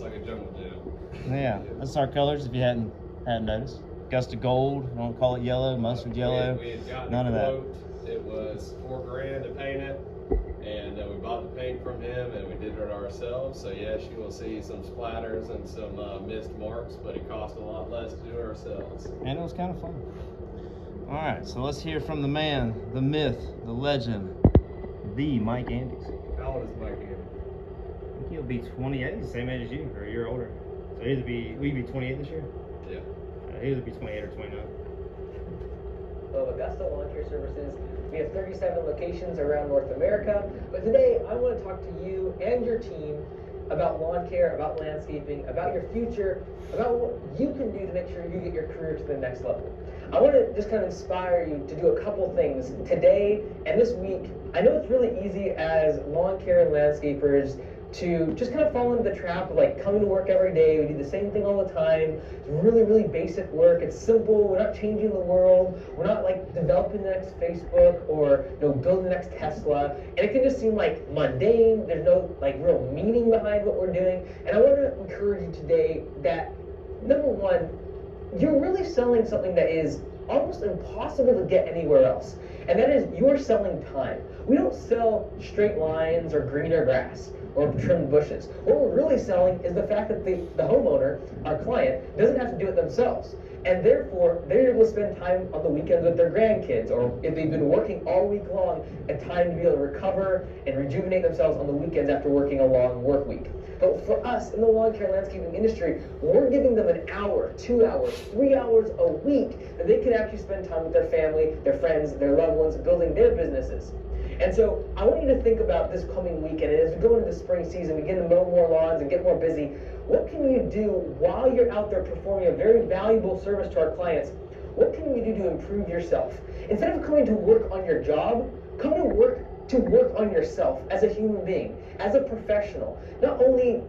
like a jungle gym. Yeah, that's our colors if you hadn't noticed. Augusta gold, don't call it yellow, mustard yellow, We had gotten none a of that. quote. It was $4,000 to paint it, and we bought the paint from him, and we did it ourselves. So yes, you will see some splatters and some missed marks, but it cost a lot less to do it ourselves. And it was kind of fun. All right, so let's hear from the man, the myth, the legend, the Mike Andes. How old is Mike Andy? I think he'll be 28, the same age as you, or a year older. So will you be 28 this year? Yeah. He'll either be 28 or 29. Of Augusta Lawn Care Services. We have 37 locations around North America, but today I want to talk to you and your team about lawn care, about landscaping, about your future, about what you can do to make sure you get your career to the next level. I want to just kind of inspire you to do a couple things today and this week. I know it's really easy as lawn care and landscapers to just kind of fall into the trap of like coming to work every day. We do the same thing all the time. It's really, really basic work. It's simple. We're not changing the world. We're not like developing the next Facebook or building the next Tesla. And it can just seem like mundane. There's no like real meaning behind what we're doing. And I want to encourage you today that number one, you're really selling something that is almost impossible to get anywhere else. And that is you're selling time. We don't sell straight lines or greener grass or trimmed bushes. What we're really selling is the fact that the homeowner, our client, doesn't have to do it themselves. And therefore, they're able to spend time on the weekends with their grandkids, or if they've been working all week long, a time to be able to recover and rejuvenate themselves on the weekends after working a long work week. But for us in the lawn care landscaping industry, we're giving them an hour, 2 hours, 3 hours a week that they can actually spend time with their family, their friends, their loved ones, building their businesses. And so I want you to think about this coming weekend, and as we go into the spring season, we begin to mow more lawns and get more busy. What can you do while you're out there performing a very valuable service to our clients? What can you do to improve yourself? Instead of coming to work on your job, come to work on yourself as a human being, as a professional. Not only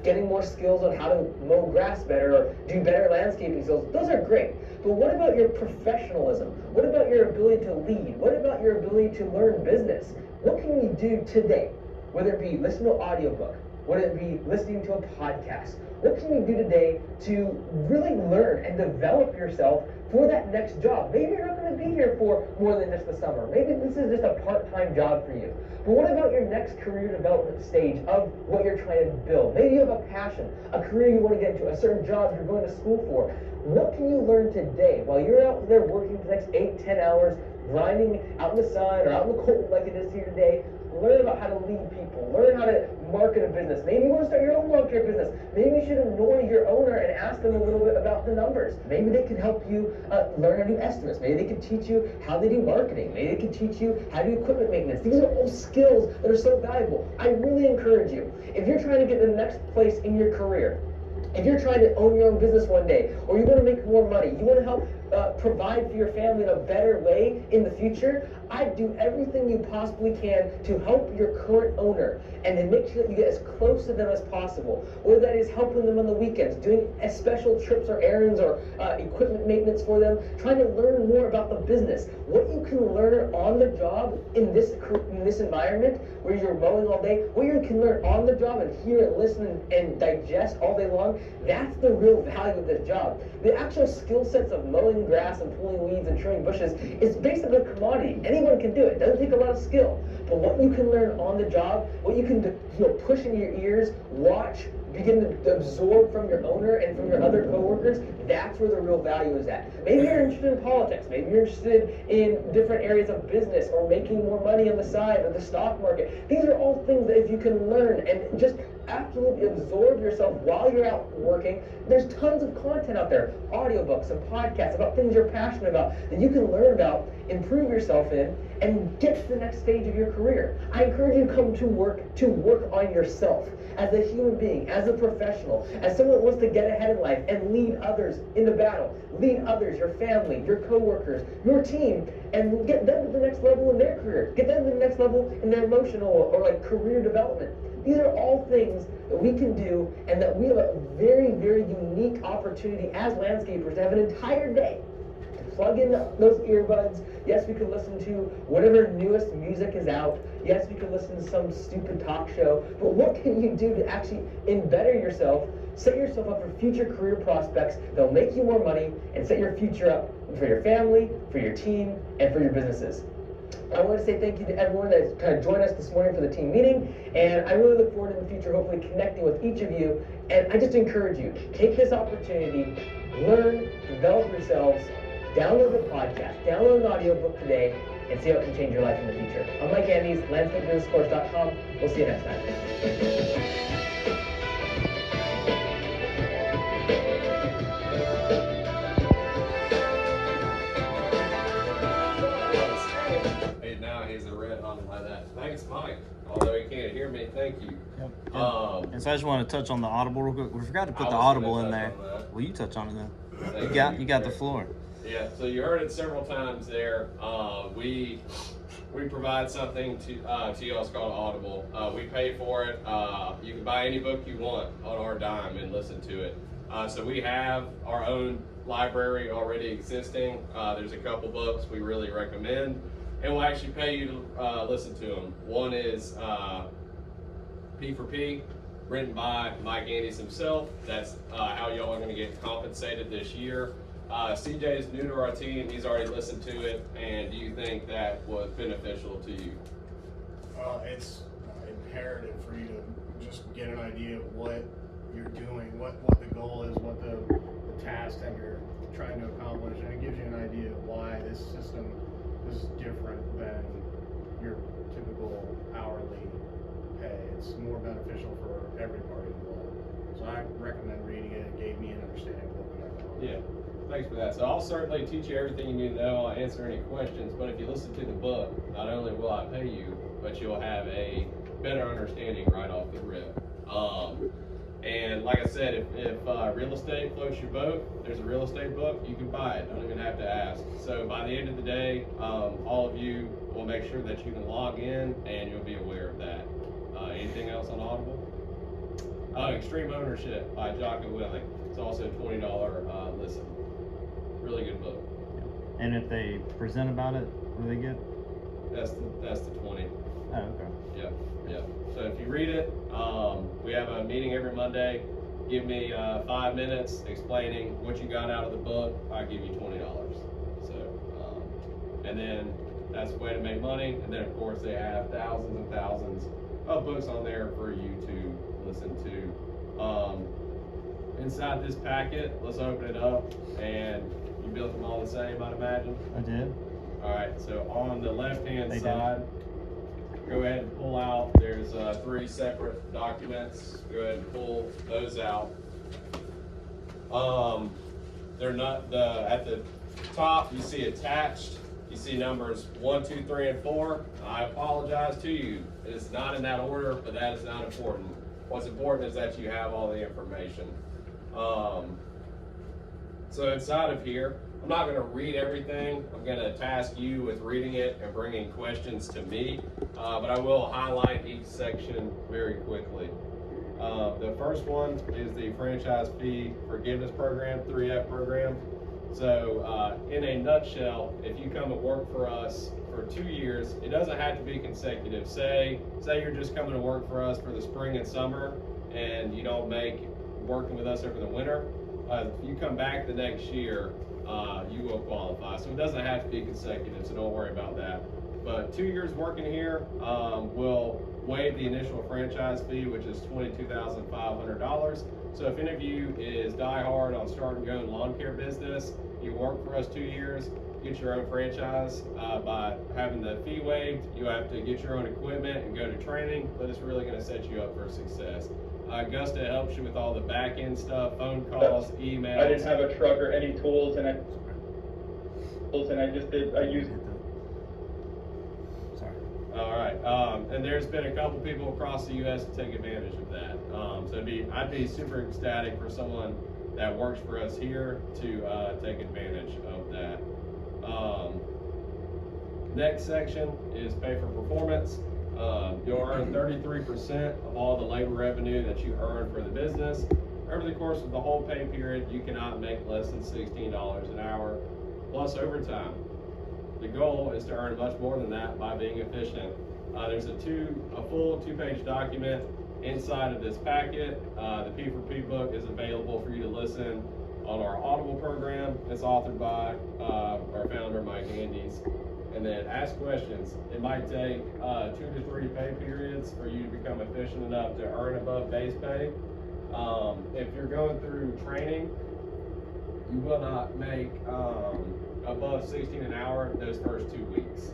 getting more skills on how to mow grass better or do better landscaping skills, those are great. But what about your professionalism? What about your ability to lead? What about your ability to learn business? What can you do today? Whether it be listen to an audiobook, whether it be listening to a podcast, what can you do today to really learn and develop yourself for that next job? Maybe you're not going to be here for more than just the summer. Maybe this is just a part-time job for you. But what about your next career development stage of what you're trying to build? Maybe you have a passion, a career you want to get into, a certain job you're going to school for. What can you learn today while you're out there working for the next 8-10 hours, grinding out in the sun or out in the cold like it is here today? Learn about how to lead people. Learn how to market a business. Maybe you want to start your own lawn care business. Maybe you should annoy your owner and ask them a little bit about the numbers. Maybe they can help you learn how to do estimates. Maybe they can teach you how they do marketing. Maybe they can teach you how to do equipment maintenance. These are all skills that are so valuable. I really encourage you, if you're trying to get to the next place in your career, if you're trying to own your own business one day, or you want to make more money, you want to help provide for your family in a better way in the future, I'd do everything you possibly can to help your current owner and to make sure that you get as close to them as possible. Whether that is helping them on the weekends, doing special trips or errands or equipment maintenance for them, trying to learn more about the business. What you can learn on the job in this environment where you're mowing all day, what you can learn on the job and hear and listen and digest all day long, that's the real value of this job. The actual skill sets of mowing grass and pulling weeds and trimming bushes is basically a commodity. Anyone can do it. It doesn't take a lot of skill. But what you can learn on the job, what you can push in your ears, watch, begin to absorb from your owner and from your other coworkers, that's where the real value is at. Maybe you're interested in politics. Maybe you're interested in different areas of business or making more money on the side or the stock market. These are all things that if you can learn and just absolutely absorb yourself while you're out working, there's tons of content out there, audiobooks and podcasts about things you're passionate about that you can learn about, improve yourself in, and get to the next stage of your career. I encourage you to come to work on yourself as a human being, as a professional, as someone that wants to get ahead in life and lead others into battle, lead others, your family, your coworkers, your team, and get them to the next level in their career, get them to the next level in their emotional or like career development. These are all things that we can do, and that we have a very, very unique opportunity as landscapers to have an entire day plug in those earbuds. Yes, we can listen to whatever newest music is out. Yes, we can listen to some stupid talk show. But what can you do to actually better yourself, set yourself up for future career prospects that'll make you more money and set your future up for your family, for your team, and for your businesses? I want to say thank you to everyone that's kind of joined us this morning for the team meeting, and I really look forward in the future hopefully connecting with each of you. And I just encourage you, take this opportunity, learn, develop yourselves, download the podcast, download an audiobook today, and see how it can change your life in the future. I'm Mike Andes, landscapebusinesscourse.com. We'll see you next time. Thanks, Mike. Although he can't hear me, thank you. Yep. And so I just want to touch on the Audible real quick. We forgot to put the Audible in there. Well, you touch on it then. You got the floor. Yeah. So you heard it several times there. We provide something to y'all. It's called Audible. We pay for it. You can buy any book you want on our dime and listen to it. So we have our own library already existing. There's a couple books we really recommend. And we'll actually pay you to listen to them. One is P for P, written by Mike Andes himself. That's how y'all are going to get compensated this year. CJ is new to our team. He's already listened to it. And do you think that was beneficial to you? It's imperative for you to just get an idea of what you're doing, what the goal is, what the task that you're trying to accomplish, and it gives you an idea of why this system is different than your typical hourly pay. It's more beneficial for every party involved. So I recommend reading it. It gave me an understanding of what we got going on. Yeah, thanks for that. So I'll certainly teach you everything you need to know. I'll answer any questions, but if you listen to the book, not only will I pay you, but you'll have a better understanding right off the rip. And like I said, if real estate floats your boat, there's a real estate book, you can buy it. Don't even have to ask. So by the end of the day, all of you will make sure that you can log in and you'll be aware of that. Anything else on Audible? Extreme Ownership by Jocko Willink. It's also a $20 listen. Really good book. And if they present about it, what do they get? That's the 20. Oh, okay. Yep. So if you read it, we have a meeting every Monday. Give me 5 minutes explaining what you got out of the book. I give you $20. So, and then that's a way to make money. And then of course they have thousands and thousands of books on there for you to listen to. Inside this packet, let's open it up. And you built them all the same, I'd imagine. I did. All right. So on the left-hand side. Go ahead and pull out, there's 3 separate documents. Go ahead and pull those out. They're not, at the top you see attached, you see numbers 1, 2, 3, and 4. I apologize to you. It's not in that order, but that is not important. What's important is that you have all the information. So inside of here, I'm not going to read everything. I'm going to task you with reading it and bringing questions to me, but I will highlight each section very quickly. The first one is the franchise fee forgiveness program, 3F program. So in a nutshell, if you come and work for us for 2 years, it doesn't have to be consecutive. Say you're just coming to work for us for the spring and summer and you don't make working with us over the winter. If you come back the next year, you will qualify. So it doesn't have to be consecutive, so don't worry about that. But 2 years working here, will waive the initial franchise fee, which is $22,500. So if any of you is die hard on starting your own lawn care business, you work for us 2 years, get your own franchise by having the fee waived. You have to get your own equipment and go to training, but it's really going to set you up for success. Augusta helps you with all the back end stuff, phone calls, emails. I didn't have a truck or any tools, and I used. Sorry. All right, and there's been a couple people across the U.S. to take advantage of that. So I'd be super ecstatic for someone that works for us here to take advantage of that. Next section is pay for performance. You'll earn 33% of all the labor revenue that you earn for the business. Over the course of the whole pay period, you cannot make less than $16 an hour. plus overtime. The goal is to earn much more than that by being efficient. There's a full two-page document inside of this packet. The P4P book is available for you to listen on our Audible program. It's authored by our founder, Mike Andes. And then ask questions. It might take 2 to 3 pay periods for you to become efficient enough to earn above base pay. If you're going through training, you will not make above 16 an hour those first 2 weeks.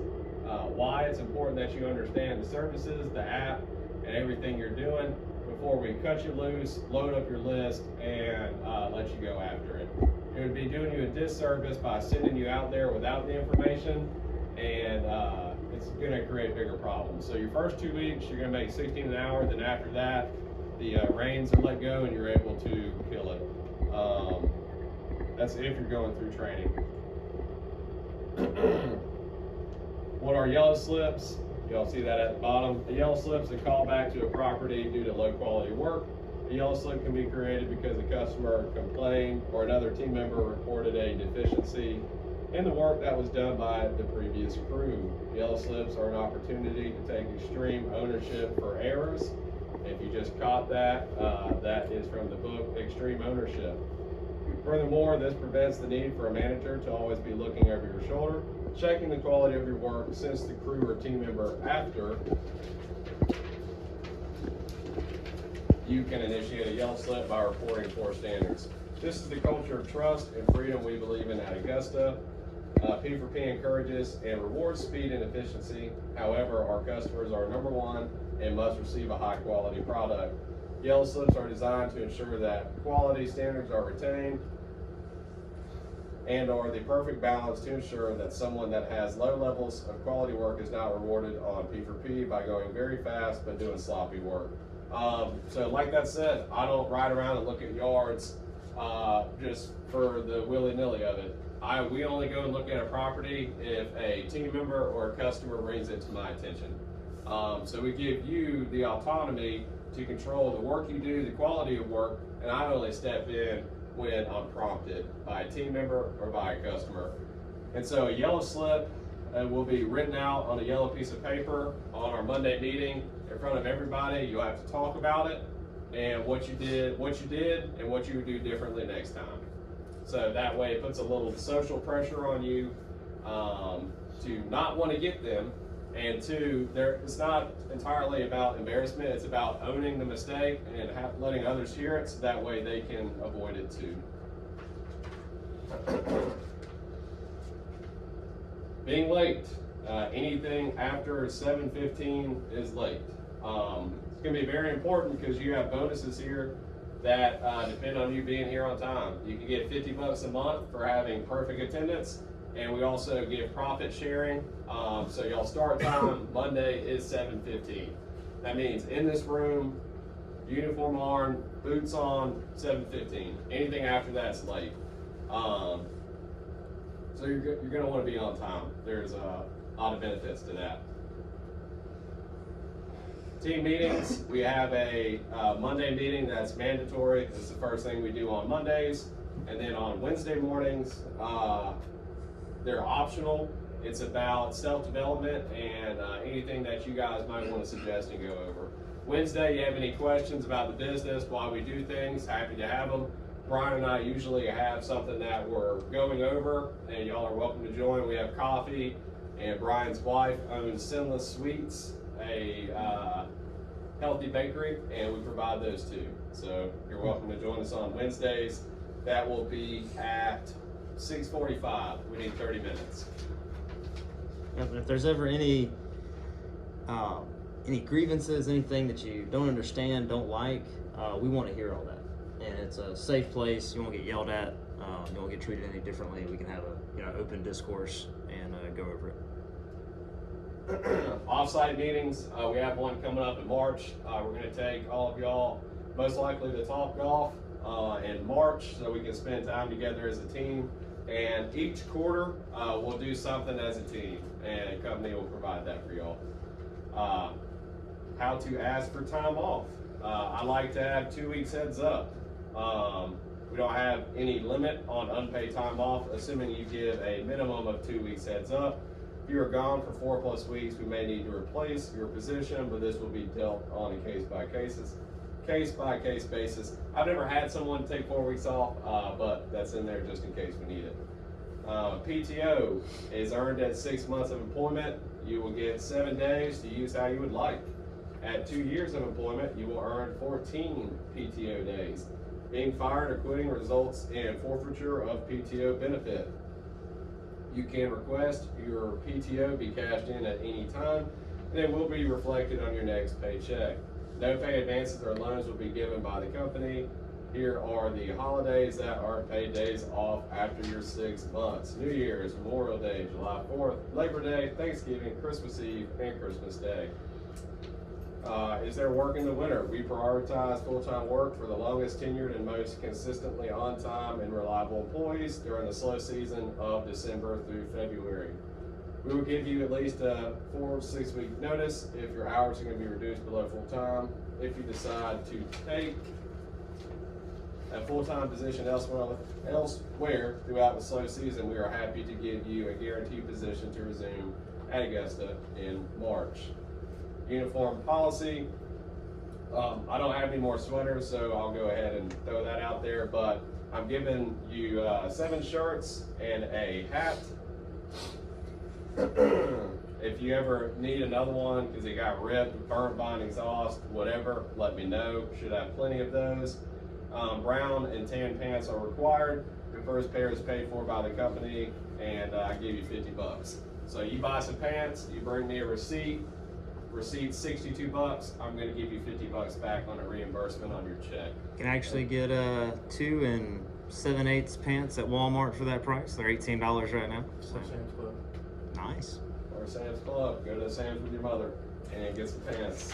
Why? It's important that you understand the services, the app, and everything you're doing before we cut you loose, load up your list, and let you go after it. It would be doing you a disservice by sending you out there without the information, and it's going to create bigger problems. So your first 2 weeks, you're going to make 16 an hour. Then after that, the reins are let go, and you're able to kill it. That's if you're going through training. What are yellow slips? Y'all see that at the bottom. A yellow slip is a callback to a property due to low quality work. A yellow slip can be created because a customer complained or another team member reported a deficiency in the work that was done by the previous crew. Yellow slips are an opportunity to take extreme ownership for errors. If you just caught that, that is from the book Extreme Ownership. Furthermore, this prevents the need for a manager to always be looking over your shoulder, checking the quality of your work since the crew or team member after. You can initiate a yellow slip by reporting poor standards. This is the culture of trust and freedom we believe in at Augusta. P4P encourages and rewards speed and efficiency. However, our customers are number one and must receive a high quality product. Yellow slips are designed to ensure that quality standards are retained and are the perfect balance to ensure that someone that has low levels of quality work is not rewarded on P4P by going very fast but doing sloppy work. So like that said, I don't ride around and look at yards just for the willy-nilly of it. We only go and look at a property if a team member or a customer brings it to my attention. So we give you the autonomy to control the work you do, the quality of work, and I only step in when I'm prompted by a team member or by a customer. And so a yellow slip will be written out on a yellow piece of paper on our Monday meeting in front of everybody. You'll have to talk about it and what you did, and what you would do differently next time. So that way it puts a little social pressure on you to not want to get them. And two, it's not entirely about embarrassment, it's about owning the mistake and letting others hear it so that way they can avoid it too. Being late, anything after 7:15 is late. It's going to be very important because you have bonuses here that depend on you being here on time. You can get $50 a month for having perfect attendance. And we also give profit sharing. So y'all start time Monday is 7:15. That means in this room, uniform on, boots on, 7:15. Anything after that's late. So you're going to want to be on time. There's a lot of benefits to that. Team meetings, we have a Monday meeting that's mandatory. It's the first thing we do on Mondays. And then on Wednesday mornings, they're optional. It's about self-development and anything that you guys might want to suggest and go over. Wednesday, you have any questions about the business, why we do things, happy to have them. Brian and I usually have something that we're going over, and y'all are welcome to join. We have coffee, and Brian's wife owns Sinless Sweets, a healthy bakery, and we provide those too. So you're welcome to join us on Wednesdays. That will be at 6:45. We need 30 minutes. If there's ever any grievances, anything that you don't understand, don't like, we want to hear all that. And it's a safe place. You won't get yelled at. You won't get treated any differently. We can have a open discourse and go over it. Off-site meetings. We have one coming up in March. We're going to take all of y'all, most likely to Top Golf in March, so we can spend time together as a team. And each quarter, we'll do something as a team, and the company will provide that for y'all. How to ask for time off. I like to have 2 weeks heads up. We don't have any limit on unpaid time off, assuming you give a minimum of 2 weeks heads up. If you are gone for 4+ weeks, we may need to replace your position, but this will be dealt on a case-by-case basis. I've never had someone take 4 weeks off, but that's in there just in case we need it. PTO is earned at 6 months of employment. You will get 7 days to use how you would like. At 2 years of employment, you will earn 14 PTO days. Being fired or quitting results in forfeiture of PTO benefit. You can request your PTO be cashed in at any time, and it will be reflected on your next paycheck. No pay advances or loans will be given by the company. Here are the holidays that are paid days off after your 6 months. New Year's, Memorial Day, July 4th, Labor Day, Thanksgiving, Christmas Eve, and Christmas Day. Is there work in the winter? We prioritize full-time work for the longest tenured and most consistently on-time and reliable employees during the slow season of December through February. We will give you at least a 4 to 6 week notice if your hours are going to be reduced below full-time. If you decide to take a full-time position elsewhere throughout the slow season, we are happy to give you a guaranteed position to resume at Augusta in March. Uniform policy. I don't have any more sweaters, so I'll go ahead and throw that out there, but I'm giving you 7 shirts and a hat. If you ever need another one because it got ripped, burnt by an exhaust, whatever, let me know. Should have plenty of those. Brown and tan pants are required. Your first pair is paid for by the company, and I give you $50. So you buy some pants, you bring me a receipt. Receipt's $62. I'm going to give you $50 back on a reimbursement on your check. You can actually get 2 and 7/8 pants at Walmart for that price. They're $18 right now. So. Sam's Club. Nice. Or Sam's Club. Go to Sam's with your mother and get some pants.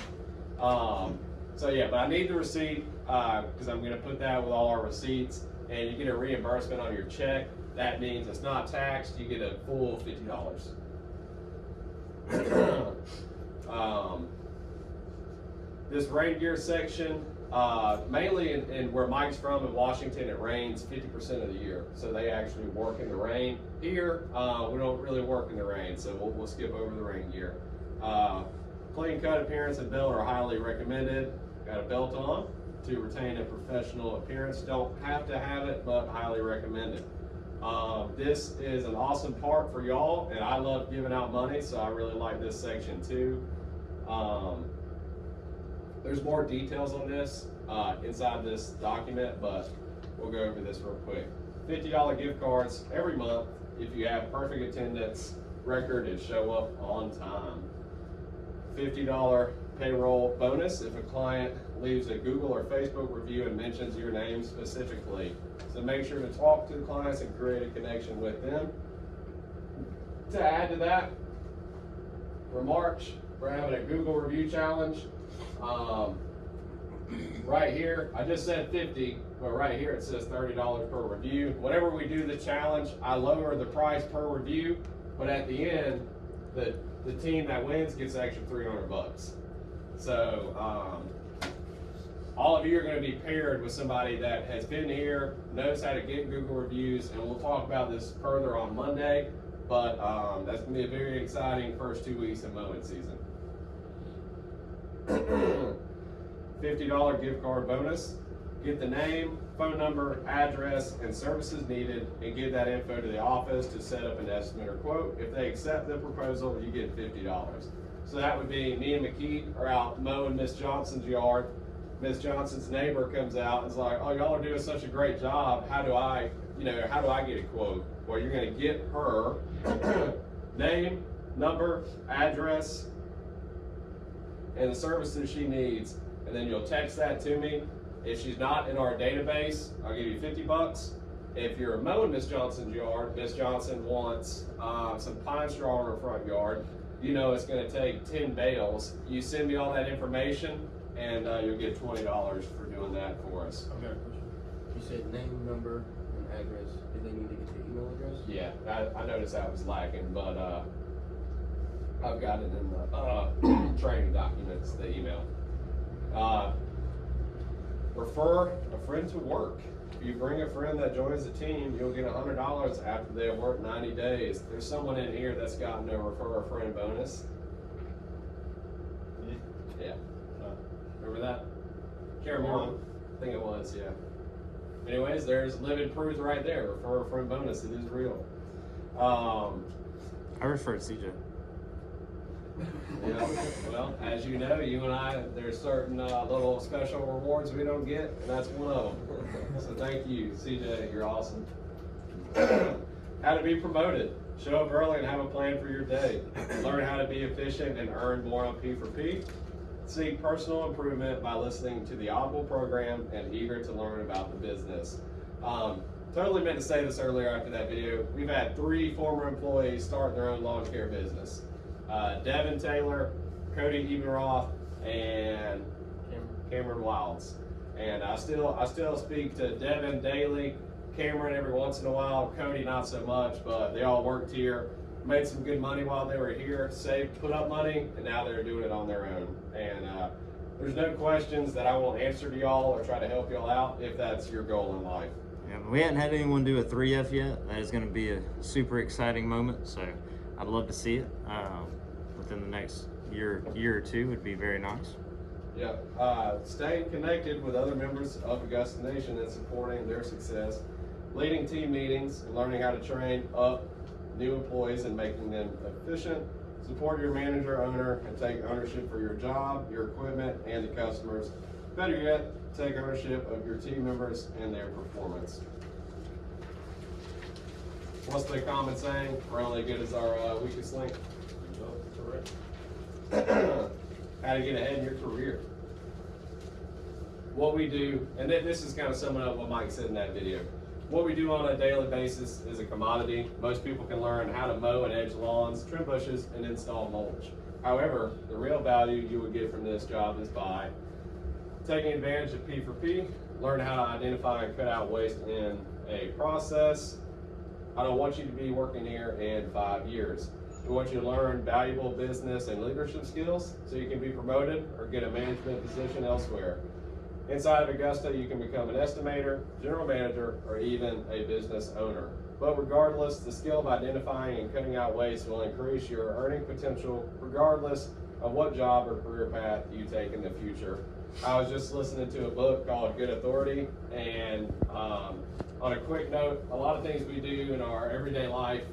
So yeah, but I need the receipt because I'm going to put that with all our receipts, and you get a reimbursement on your check. That means it's not taxed. You get a full $50. This rain gear section, mainly in where Mike's from in Washington, it rains 50% of the year. So they actually work in the rain. Here, we don't really work in the rain, so we'll skip over the rain gear. Clean cut appearance and belt are highly recommended. Got a belt on to retain a professional appearance. Don't have to have it, but highly recommended. This is an awesome part for y'all, and I love giving out money, so I really like this section too. There's more details on this inside this document, but we'll go over this real quick. $50 gift cards every month if you have perfect attendance record and show up on time. $50 payroll bonus if a client leaves a Google or Facebook review and mentions your name specifically. So make sure to talk to the clients and create a connection with them. To add to that, for March, we're having a Google review challenge. Right here, I just said 50, but right here it says $30 per review. Whenever we do the challenge, I lower the price per review, but at the end, the team that wins gets an extra $300. So all of you are going to be paired with somebody that has been here, knows how to get Google reviews, and we'll talk about this further on Monday. But that's going to be a very exciting first 2 weeks of mowing season. $50 gift card bonus. Get the name, phone number, address, and services needed, and give that info to the office to set up an estimate or quote. If they accept the proposal, you get $50. So that would be me and McKee are out mowing Miss Johnson's yard. Miss Johnson's neighbor comes out and is like, "Oh, y'all are doing such a great job. How do I get a quote?" Well, you're going to get her name, number, address, and the services she needs, and then you'll text that to me. If she's not in our database, I'll give you $50. If you're mowing Miss Johnson's yard, Miss Johnson wants some pine straw in her front yard, you know it's going to take 10 bales. You send me all that information, and you'll get $20 for doing that for us. I've got a question. You said name, number, and address. Do they need to get the email address? Yeah, I noticed that was lacking, but I've got it in the training documents, the email. Refer a friend to work. If you bring a friend that joins the team, you'll get $100 after they have worked 90 days. There's someone in here that's gotten a refer a friend bonus. Yeah. Remember that? Can't remember. I think it was, yeah. Anyways, there's living proof right there. Refer a friend bonus. It is real. I refer to CJ. Yeah, well, as you know, you and I, there's certain little special rewards we don't get, and that's one of them. So thank you, CJ, you're awesome. How to be promoted. Show up early and have a plan for your day. Learn how to be efficient and earn more on P4P. Seek personal improvement by listening to the Audible program and eager to learn about the business. Totally meant to say this earlier after that video. We've had 3 former employees start their own lawn care business. Devin Taylor, Cody Ebenroth, and Cameron Wilds. And I still speak to Devin daily, Cameron every once in a while, Cody not so much, but they all worked here, made some good money while they were here, saved, put up money, and now they're doing it on their own. And there's no questions that I won't answer to y'all or try to help y'all out if that's your goal in life. Yeah, we hadn't had anyone do a 3F yet. That is going to be a super exciting moment, so I'd love to see it within the next year or two. Would be very nice. Yeah, staying connected with other members of Augusta Nation and supporting their success, leading team meetings and learning how to train up new employees and making them efficient. Support your manager, owner, and take ownership for your job, your equipment, and the customers. Better yet, take ownership of your team members and their performance. What's the common saying? We're only as good as our weakest link. Correct. How to get ahead in your career. What we do, and this is kind of summing up what Mike said in that video. What we do on a daily basis is a commodity. Most people can learn how to mow and edge lawns, trim bushes, and install mulch. However, the real value you would get from this job is by taking advantage of P4P, learn how to identify and cut out waste in a process. I don't want you to be working here in 5 years. We want you to learn valuable business and leadership skills so you can be promoted or get a management position elsewhere. Inside of Augusta, you can become an estimator, general manager, or even a business owner. But regardless, the skill of identifying and cutting out waste will increase your earning potential regardless of what job or career path you take in the future. I was just listening to a book called Good Authority, and on a quick note, a lot of things we do in our everyday life,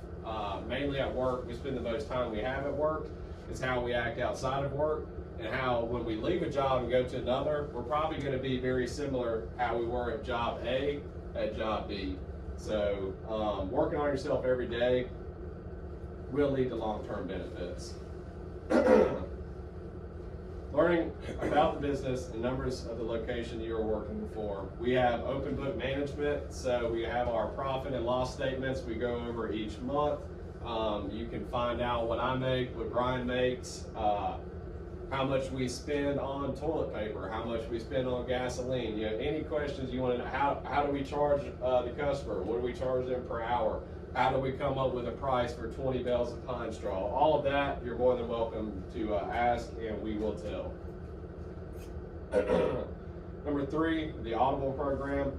mainly at work, we spend the most time we have at work, is how we act outside of work, and how when we leave a job and go to another, we're probably going to be very similar how we were at job A at job B. So working on yourself every day will lead to long-term benefits. Learning about the business and numbers of the location you are working for. We have open book management, so we have our profit and loss statements we go over each month. You can find out what I make, what Brian makes, how much we spend on toilet paper, how much we spend on gasoline. You know, any questions you want to know, how do we charge the customer? What do we charge them per hour? How do we come up with a price for 20 bales of pine straw? All of that, you're more than welcome to ask, and we will tell. Number 3, the Audible program.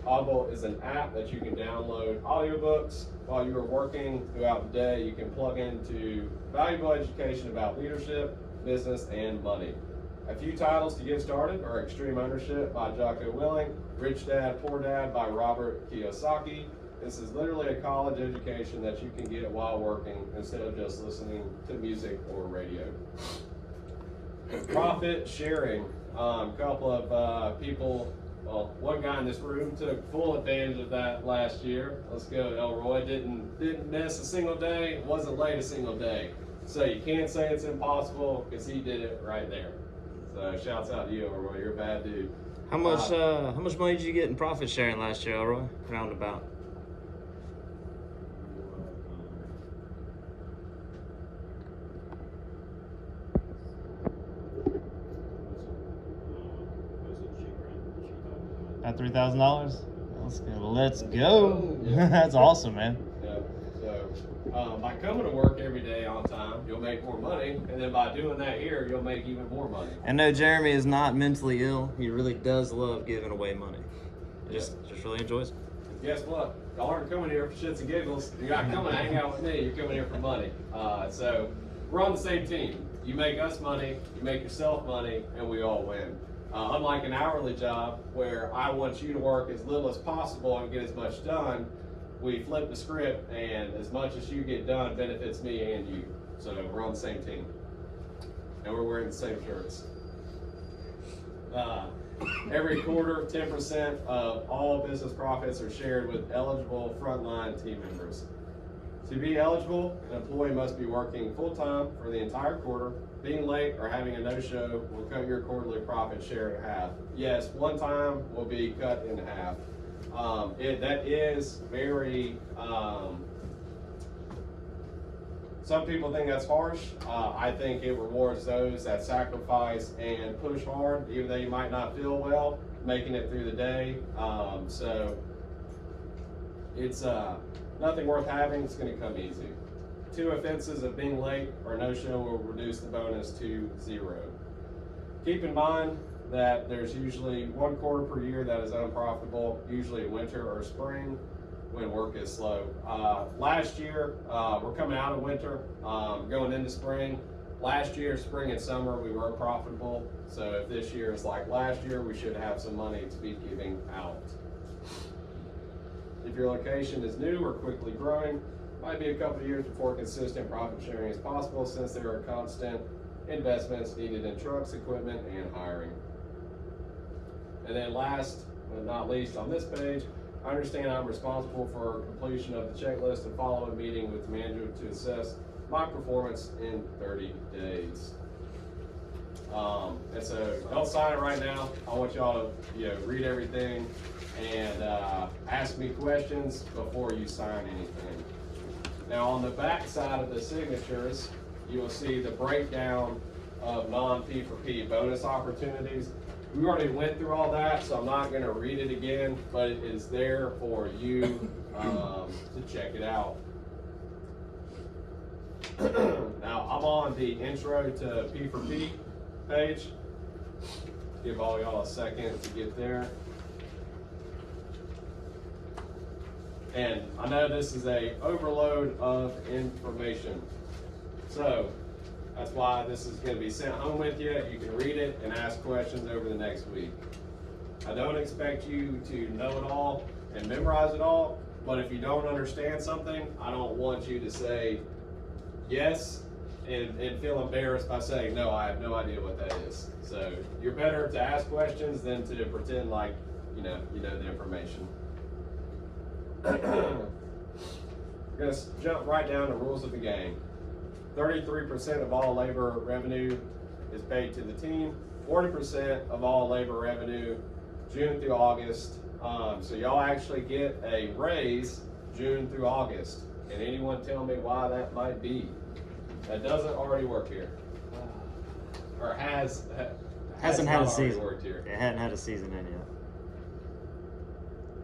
Audible is an app that you can download audiobooks while you are working throughout the day. You can plug into valuable education about leadership, business, and money. A few titles to get started are Extreme Ownership by Jocko Willing, Rich Dad, Poor Dad by Robert Kiyosaki. This is literally a college education that you can get while working instead of just listening to music or radio. Profit sharing. A couple of people, well, one guy in this room took full advantage of that last year. Let's go, Elroy. Didn't miss a single day, wasn't late a single day. So you can't say it's impossible because he did it right there. So shouts out to you, Elroy. You're a bad dude. How much money did you get in profit sharing last year, Elroy? Roundabout. About $3,000. Let's go. Yeah. That's awesome, man. Yeah. So by coming to work every day on time, you'll make more money, and then by doing that here, you'll make even more money. And no, Jeremy is not mentally ill. He really does love giving away money. just really enjoys it. Guess what? Y'all aren't coming here for shits and giggles. You're not coming to hang out with me. You're coming here for money. So we're on the same team. You make us money, you make yourself money, and we all win. Unlike an hourly job where I want you to work as little as possible and get as much done, we flip the script, and as much as you get done benefits me and you. So we're on the same team, and we're wearing the same shirts. Every quarter, 10% of all business profits are shared with eligible frontline team members. To be eligible, an employee must be working full-time for the entire quarter. Being late or having a no-show will cut your quarterly profit share in half. Yes, one time will be cut in half. That is very, some people think that's harsh. I think it rewards those that sacrifice and push hard, even though you might not feel well, making it through the day. So it's nothing worth having. It's going to come easy. 2 offenses of being late or no-show will reduce the bonus to 0. Keep in mind that there's usually 1 quarter per year that is unprofitable, usually winter or spring, when work is slow. Last year, we're coming out of winter, going into spring. Last year, spring and summer, we weren't profitable. So if this year is like last year, we should have some money to be giving out. If your location is new or quickly growing, might be a couple of years before consistent profit sharing is possible, since there are constant investments needed in trucks, equipment, and hiring. And then last but not least on this page, I understand I'm responsible for completion of the checklist and follow a meeting with the manager to assess my performance in 30 days. And so don't sign it right now. I want y'all to read everything and ask me questions before you sign anything. Now on the back side of the signatures, you will see the breakdown of non-P4P bonus opportunities. We already went through all that, so I'm not going to read it again, but it is there for you to check it out. Now I'm on the intro to P4P page. Give all y'all a second to get there. And I know this is a overload of information. So that's why this is going to be sent home with you. You can read it and ask questions over the next week. I don't expect you to know it all and memorize it all, but if you don't understand something, I don't want you to say yes and feel embarrassed by saying, no, I have no idea what that is. So you're better to ask questions than to pretend like you know the information. We're going to jump right down to rules of the game. 33% of all labor revenue is paid to the team. 40% of all labor revenue, June through August. So y'all actually get a raise June through August. Can anyone tell me why that might be? That doesn't already work here, or hasn't had a season. Worked here. It hadn't had a season in yet.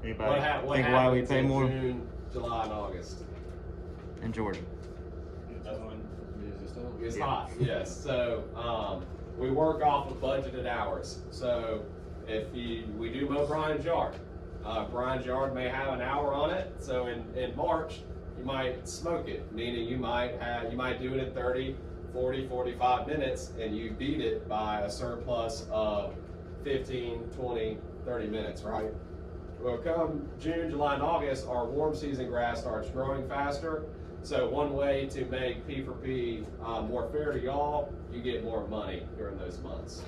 Anybody What think why we happens pay in more June, July, and August? in Georgia? It's hot, yes. So we work off of budgeted hours. So if we do mow Brian's yard, Brian's yard may have an hour on it. So in March, you might smoke it, meaning you might do it in 30, 40, 45 minutes, and you beat it by a surplus of 15, 20, 30 minutes, right? Well, come June, July, and August, our warm season grass starts growing faster. So one way to make P4P more fair to y'all, you get more money during those months.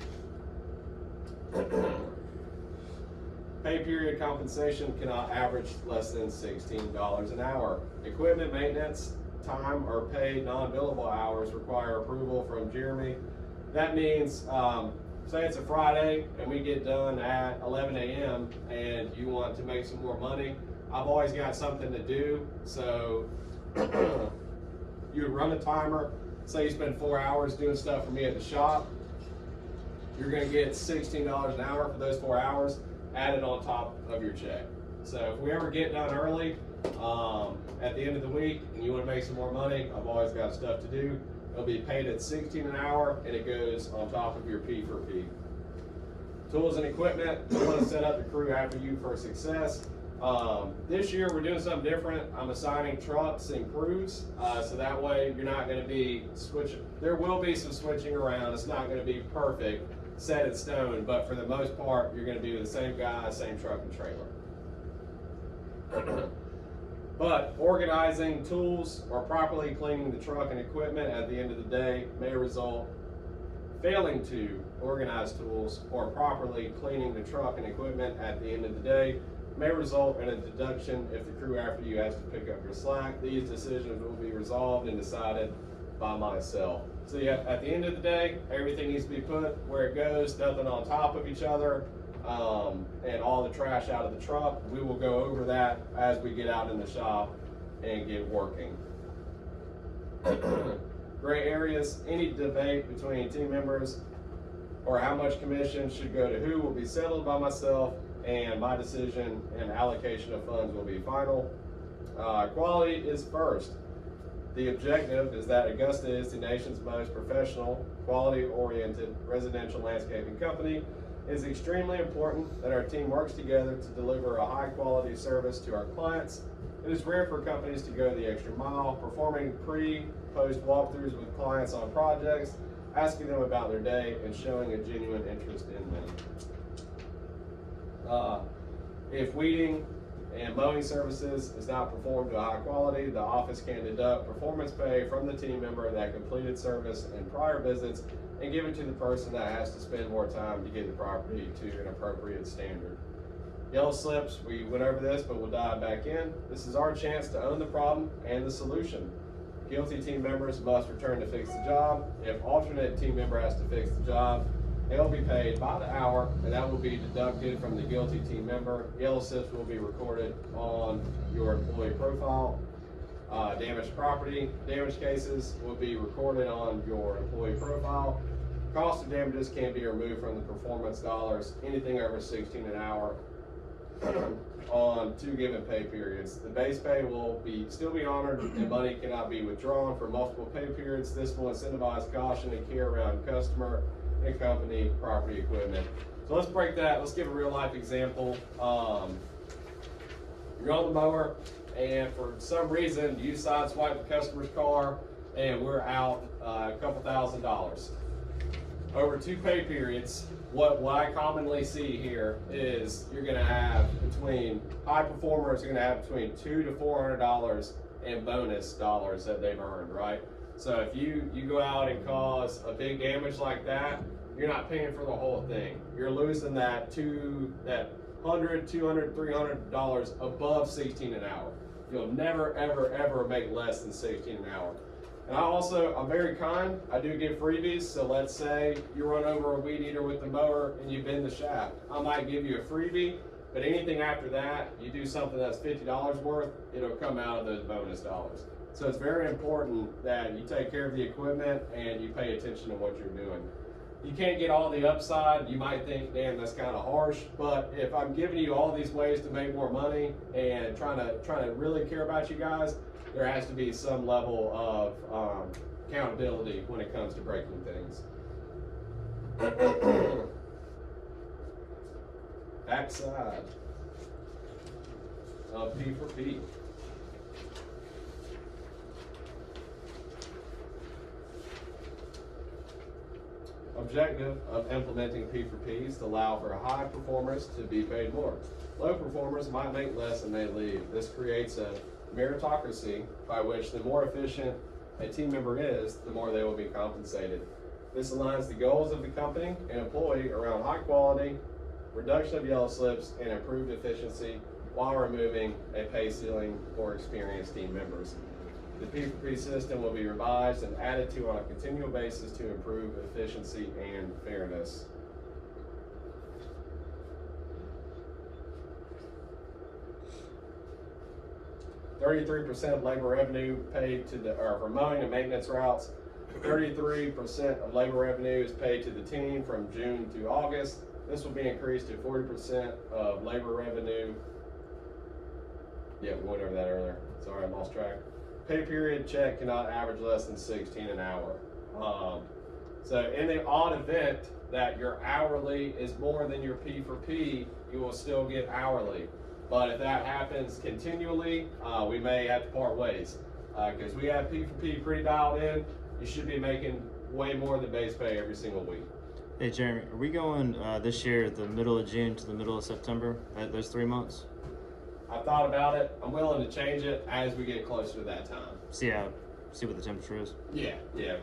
Pay period compensation cannot average less than $16 an hour. Equipment maintenance time or paid non-billable hours require approval from Jeremy. That means, say it's a Friday and we get done at 11 a.m. and you want to make some more money. I've always got something to do, so you run a timer. Say you spend 4 hours doing stuff for me at the shop. You're going to get $16 an hour for those 4 hours added on top of your check. So if we ever get done early at the end of the week and you want to make some more money, I've always got stuff to do. It'll be paid at $16 an hour and it goes on top of your P4P. Tools and equipment, we want to set up the crew after you for success. This year we're doing something different. I'm assigning trucks and crews, so that way you're not going to be switching. There will be some switching around. It's not going to be perfect, set in stone, but for the most part, you're going to be with the same guy, same truck and trailer. But organizing tools or properly cleaning the truck and equipment at the end of the day may result. Failing to organize tools or properly cleaning the truck and equipment at the end of the day may result in a deduction if the crew after you has to pick up your slack. These decisions will be resolved and decided by myself. So yeah, at the end of the day, everything needs to be put where it goes, nothing on top of each other, and all the trash out of the truck. We will go over that as we get out in the shop and get working. Gray areas, any debate between team members or how much commission should go to who will be settled by myself, and my decision and allocation of funds will be final. Quality is first. The objective is that Augusta is the nation's most professional, quality-oriented residential landscaping company. It is extremely important that our team works together to deliver a high-quality service to our clients. It is rare for companies to go the extra mile, performing pre-post walkthroughs with clients on projects, asking them about their day, and showing a genuine interest in them. If weeding and mowing services is not performed to a high quality, the office can deduct performance pay from the team member that completed service in prior visits and give it to the person that has to spend more time to get the property to an appropriate standard. Yellow slips, we went over this, but we'll dive back in. This is our chance to own the problem and the solution. Guilty team members must return to fix the job. If alternate team member has to fix the job, they'll be paid by the hour, and that will be deducted from the guilty team member. Yellow slips will be recorded on your employee profile. Damaged property, damage cases will be recorded on your employee profile. Cost of damages can be removed from the performance dollars, anything over 16 an hour on 2 given pay periods. The base pay will still be honored, and money cannot be withdrawn for multiple pay periods. This will incentivize caution and care around customer and company property equipment. So let's break that. Let's give a real life example. You're on the mower, and for some reason you sideswipe the customer's car, and we're out a couple $1,000. Over 2 pay periods, what I commonly see here is you're going to have high performers are going to have between $200 to $400 in bonus dollars that they've earned, right? So if you go out and cause a big damage like that, you're not paying for the whole thing. You're losing that $100, $200, $300 above 16 an hour. You'll never, ever, ever make less than 16 an hour. And I'm very kind. I do give freebies. So let's say you run over a weed eater with the mower and you bend the shaft. I might give you a freebie, but anything after that, you do something that's $50 worth, it'll come out of those bonus dollars. So it's very important that you take care of the equipment and you pay attention to what you're doing. You can't get all the upside. You might think, damn, that's kind of harsh. But if I'm giving you all these ways to make more money and trying to really care about you guys, there has to be some level of accountability when it comes to breaking things. Backside of P for P. Objective of implementing P for P is to allow for high performers to be paid more. Low performers might make less and may leave. This creates a meritocracy by which the more efficient a team member is, the more they will be compensated. This aligns the goals of the company and employee around high quality, reduction of yellow slips, and improved efficiency while removing a pay ceiling for experienced team members. The P4P system will be revised and added to on a continual basis to improve efficiency and fairness. $33% of labor revenue paid to for mowing and maintenance routes. 33% of labor revenue is paid to the team from June to August. This will be increased to 40% of labor revenue. Yeah, we went over that earlier. Sorry, I lost track. Pay period check cannot average less than 16 an hour. So in the odd event that your hourly is more than your P for P, you will still get hourly. But if that happens continually, we may have to part ways. Because we have P for P pretty dialed in, you should be making way more than base pay every single week. Hey Jeremy, are we going this year the middle of June to the middle of September? Those 3 months? I've thought about it. I'm willing to change it as we get closer to that time. See what the temperature is. Yeah,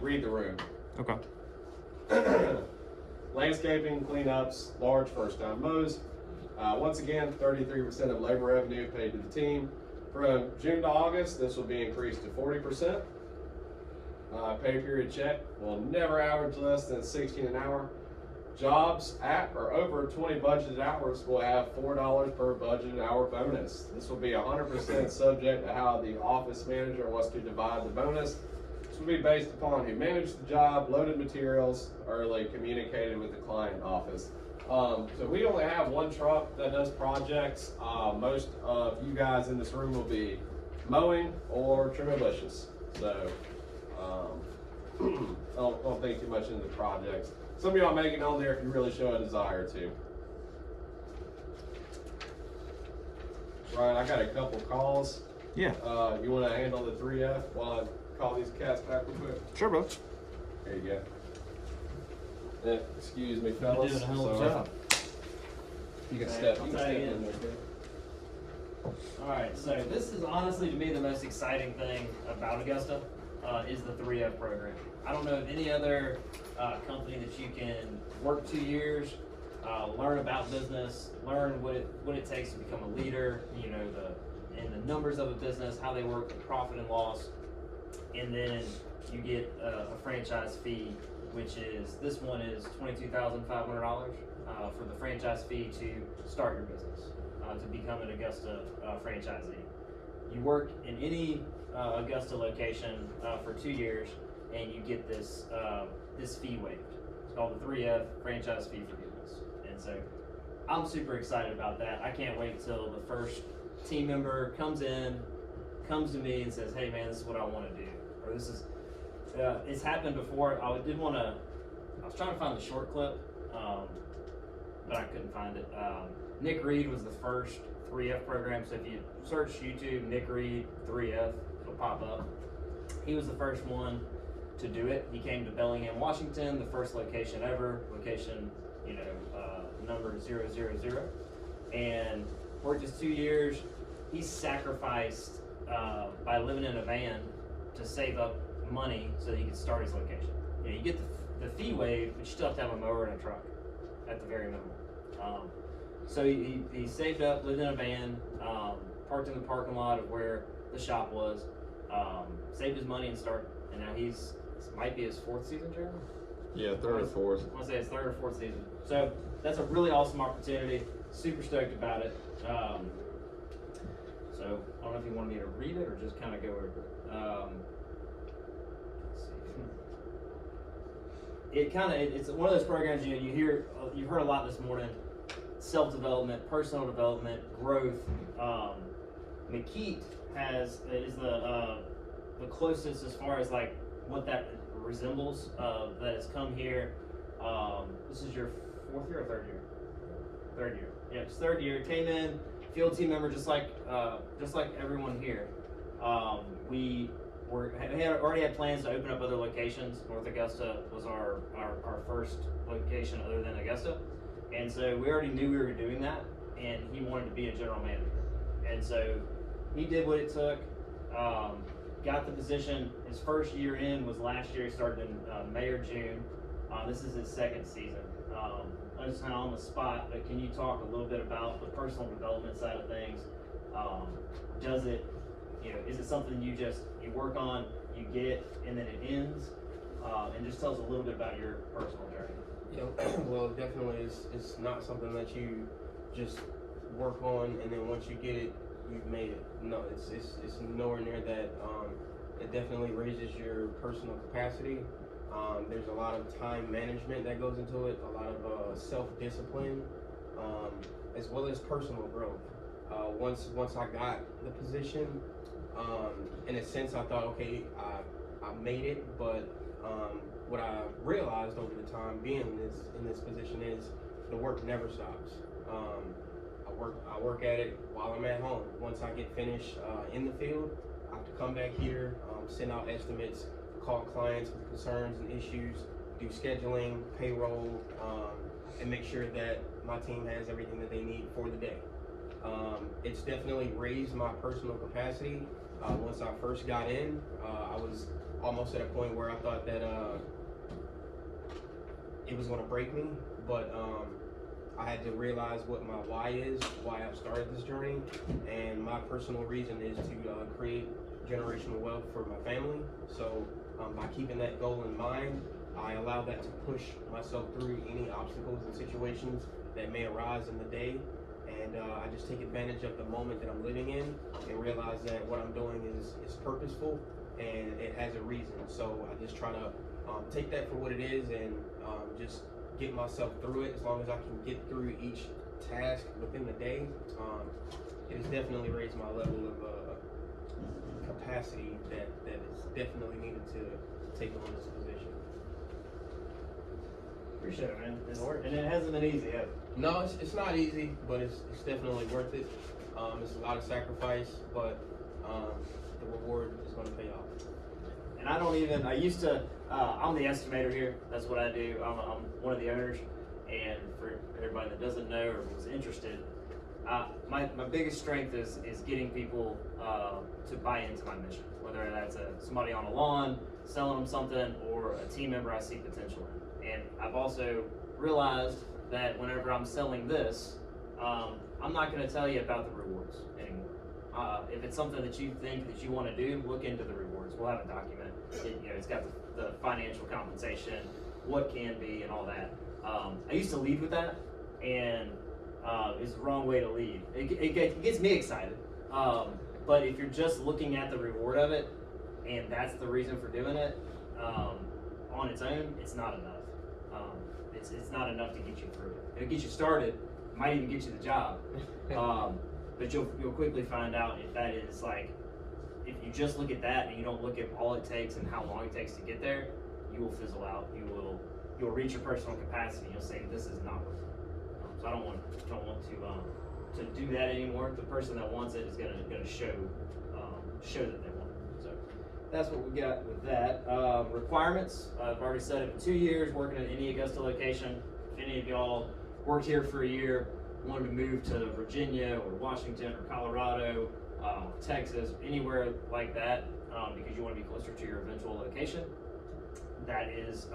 read the room. Okay. Landscaping, cleanups, large first-time mows. Once again, 33% of labor revenue paid to the team. From June to August, this will be increased to 40%. Pay period check will never average less than 16 an hour. Jobs at or over 20 budgeted hours will have $4 per budgeted hour bonus. This will be 100% subject to how the office manager wants to divide the bonus. This will be based upon who managed the job, loaded materials, early communicated with the client office. So we only have one truck that does projects. Most of you guys in this room will be mowing or trimming bushes. So don't think too much into projects. Some of y'all make it on there if you really show a desire to. Right, I got a couple calls. Yeah. You want to handle the 3F while I call these cats back real quick? Sure, bro. There you go. Yeah, excuse me, fellas. You're doing a hell of a Sorry. job. You can Hey, step. I'll You can tell step you. in there too. All right, so this is honestly to me the most exciting thing about Augusta is the 3F program. I don't know of any other company that you can work 2 years, learn about business, learn what it takes to become a leader, you know, the numbers of a business, how they work, the profit and loss, and then you get a franchise fee, which is, this one is $22,500 for the franchise fee to start your business, to become an Augusta franchisee. You work in any Augusta location for 2 years, and you get this this fee waived. It's called the 3F franchise fee forgiveness. And so I'm super excited about that. I can't wait till the first team member comes to me and says, "Hey man, this is what I want to do," or this is. It's happened before. I was trying to find the short clip, but I couldn't find it. Nick Reed was the first 3F program. So if you search YouTube, Nick Reed 3F, it'll pop up. He was the first one to do it. He came to Bellingham, Washington, the first location ever, location, number 000, and worked his 2 years. He sacrificed by living in a van to save up money so that he could start his location. You get the fee waived, but you still have to have a mower and a truck at the very minimum. So he saved up, lived in a van, parked in the parking lot of where the shop was, saved his money and started. And now this might be his 4th season, Jeremy? Yeah, 3rd or 4th. I want to say his 3rd or 4th season. So that's a really awesome opportunity. Super stoked about it. So I don't know if you want me to read it or just kind of go over it. Let's see. It's one of those programs you've heard a lot this morning. Self-development, personal development, growth. McKeat is the closest as far as like what that resembles that has come here. This is your 4th year or 3rd year? 3rd year. Yeah, it's 3rd year. Came in, field team member, just like everyone here. We already had plans to open up other locations. North Augusta was our first location other than Augusta. And so we already knew we were doing that, and he wanted to be a general manager. And so he did what it took, got the position. His first year in was last year. He started in May or June. This is his 2nd season. I'm just kind of on the spot, but can you talk a little bit about the personal development side of things? Is it something you work on, you get, and then it ends? And just tell us a little bit about your personal journey. Yeah, well, definitely it's not something that you just work on and then once you get it, you've made it. No, it's nowhere near that. It definitely raises your personal capacity. There's a lot of time management that goes into it, a lot of self-discipline, as well as personal growth. Once I got the position, in a sense I thought, okay, I made it, but what I realized over the time being in this position is the work never stops. I work at it while I'm at home. Once I get finished in the field, I have to come back here, send out estimates, call clients with concerns and issues, do scheduling, payroll, and make sure that my team has everything that they need for the day. It's definitely raised my personal capacity. Once I first got in, I was almost at a point where I thought that it was going to break me, but I had to realize what my why is, why I've started this journey, and my personal reason is to create generational wealth for my family. So by keeping that goal in mind, I allow that to push myself through any obstacles and situations that may arise in the day, and I just take advantage of the moment that I'm living in and realize that what I'm doing is purposeful and it has a reason. So I just try to take that for what it is and just get myself through it. As long as I can get through each task within the day, it has definitely raised my level of capacity that is definitely needed to take on this position. Appreciate it, man. And it hasn't been easy, have it? No, it's not easy, but it's definitely worth it. It's a lot of sacrifice, but the reward is going to pay off. And I used to, I'm the estimator here. That's what I do. I'm one of the owners. And for everybody that doesn't know or was interested, my biggest strength is getting people to buy into my mission. Whether that's somebody on a lawn, selling them something, or a team member I see potential in. And I've also realized that whenever I'm selling this, I'm not going to tell you about the rewards anymore. If it's something that you think that you want to do, look into the rewards. We'll have a document. It's got the financial compensation, what can be, and all that. I used to lead with that, and it's the wrong way to lead. It gets me excited, but if you're just looking at the reward of it, and that's the reason for doing it, on its own, it's not enough. It's not enough to get you through it. It'll get you started, might even get you the job, but you'll quickly find out if that is like, if you just look at that and you don't look at all it takes and how long it takes to get there, you will fizzle out. You'll reach your personal capacity. You'll say, this is not worth it. So I don't want to do that anymore. The person that wants it is gonna show that they want it. So that's what we got with that. Requirements. I've already said it. In 2 years working at any Augusta location. If any of y'all worked here for a year, wanted to move to Virginia or Washington or Colorado, Texas, anywhere like that, because you want to be closer to your eventual location, that is